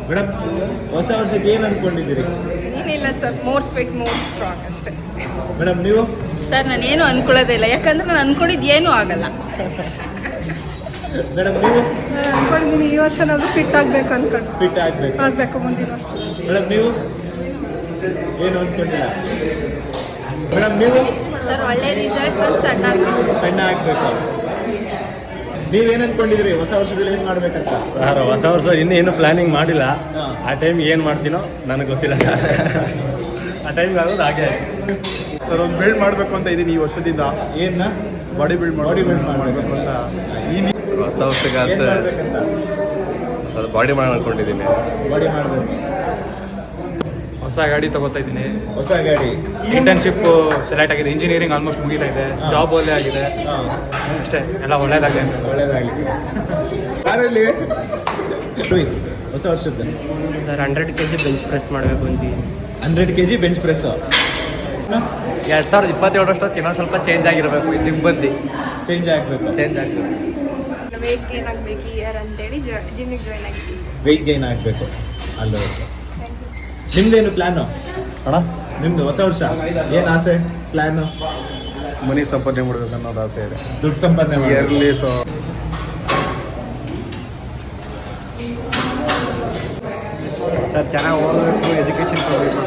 Madam ಹೊಸ ವರ್ಷಕ್ಕೆ ಏನು ಅನ್ಕೊಂಡಿದ್ದೀರಿ? ಏನಿಲ್ಲ sir, more fit more strong ಅಷ್ಟೇ. ಮೇಡಮ್ ನೀವು? ಸರ್ ನಾನೇನು ಅನ್ಕೊಳ್ಳೋದೇ ಇಲ್ಲ, ಯಾಕಂದ್ರೆ ನಾನು ಅನ್ಕೊಂಡಿದ್ದು ಏನೂ ಆಗಲ್ಲ. ಮೇಡಮ್ ನೀವು? ಅನ್ಕೊಂಡಿದ್ದೀನಿ ಈ ವರ್ಷನಾದ್ರೂ ಫಿಟ್ ಆಗಬೇಕು ಅನ್ಕೊಂಡು. ಫಿಟ್ ಆಗಬೇಕು ಮುಂದಿನ ವರ್ಷ. ಮೇಡಮ್ ನೀವು ಏನು ಅನ್ಕೊಂಡಿಲ್ಲ? ಮೇಡಮ್ ನೀವು? ಸರ್ ಒಳ್ಳೆ ರಿಸಲ್ಟ್ ಬಂದು ಸಣ್ಣ ಆಗಬೇಕು. ನೀವೇನು ಅನ್ಕೊಂಡಿದ್ರಿ ಹೊಸ ವರ್ಷದಲ್ಲಿ ಏನು ಮಾಡ್ಬೇಕಂತ? ಸರ್ ಹೊಸ ವರ್ಷ ಇನ್ನೇನು ಪ್ಲಾನಿಂಗ್ ಮಾಡಿಲ್ಲ. ಆ ಟೈಮ್ ಏನು ಮಾಡ್ತೀನೋ ನನಗೆ ಗೊತ್ತಿಲ್ಲ. ಆ ಟೈಮ್ಗೆ ಆಗೋದು ಹಾಗೆ. ಸರ್ ಒಂದು ಬಿಲ್ಡ್ ಮಾಡಬೇಕು ಅಂತ ಇದ್ದೀನಿ ಈ ವರ್ಷದಿಂದ. ಏನ? ಬಾಡಿ ಬಿಲ್ಡ್ ಮಾಡಬೇಕು ಅಂತ. ಹೊಸ ವರ್ಷಕ್ಕೆ ಸರ್ ಬಾಡಿ ಮಾಡೋಣ ಅನ್ಕೊಂಡಿದ್ದೀನಿ. ಬಾಡಿ ಮಾಡಬೇಕು. ಹೊಸ ಗಾಡಿ ತಗೋತಾ ಇದ್ದೀನಿ. ಹೊಸ ಗಾಡಿ. ಇಂಟರ್ನ್ಶಿಪ್ ಸೆಲೆಕ್ಟ್ ಆಗಿದೆ. ಇಂಜಿನಿಯರಿಂಗ್ ಆಲ್ಮೋಸ್ಟ್ ಮುಗಿತಾ ಇದೆ. ಜಾಬ್ ಒಳ್ಳೆ ಆಗಿದೆ. ಅಷ್ಟೇ, ಎಲ್ಲ ಒಳ್ಳೇದಾಗಲಿ ಅಂತ. ಒಳ್ಳೇದಾಗಲಿ. ಯಾರಲ್ಲಿ ಹೊಸ ವರ್ಷದ ಸರ್ 100 kg ಬೆಂಚ್ ಪ್ರೆಸ್ ಮಾಡಬೇಕು ಅಂತೀವಿ. 100 kg ಬೆಂಚ್ ಪ್ರೆಸ್. 2027 ಅಷ್ಟೊತ್ತಿಗೆ ಇನ್ನೊಂದು ಸ್ವಲ್ಪ ಚೇಂಜ್ ಆಗಿರಬೇಕು. ಜಿಮ್ ಬಂದು ಚೇಂಜ್ ಆಗಬೇಕು. ವೇಟ್ ಗೇನ್ ಆಗಬೇಕು ಇಯರ್ ಅಂತೇಳಿ ಜಿಮ್ಮಿಗೆ ಜಾಯ್ನ್ ಆಗಿದ್ದೀವಿ. ವೆಯ್ಟ್ ಗೈನ್ ಆಗಬೇಕು. ಅಲ್ಲೋ ನಿಮ್ದೇನು ಪ್ಲಾನು ಅಣ್ಣ? ನಿಮ್ದು ಹೊಸ ವರ್ಷ ಏನು ಆಸೆ, ಪ್ಲಾನು? ಮನಿ ಸಂಪಾದನೆ ಮಾಡಬೇಕು ಅನ್ನೋದು ಆಸೆ ಇದೆ. ದುಡ್ಡು ಸಂಪಾದನೆ ಮಾಡಿ. ಇಯರ್ಲಿ ಸರ್ ಚೆನ್ನಾಗಿ ಓದಬೇಕು, ಎಜುಕೇಷನ್ ಕೊಡಬೇಕು.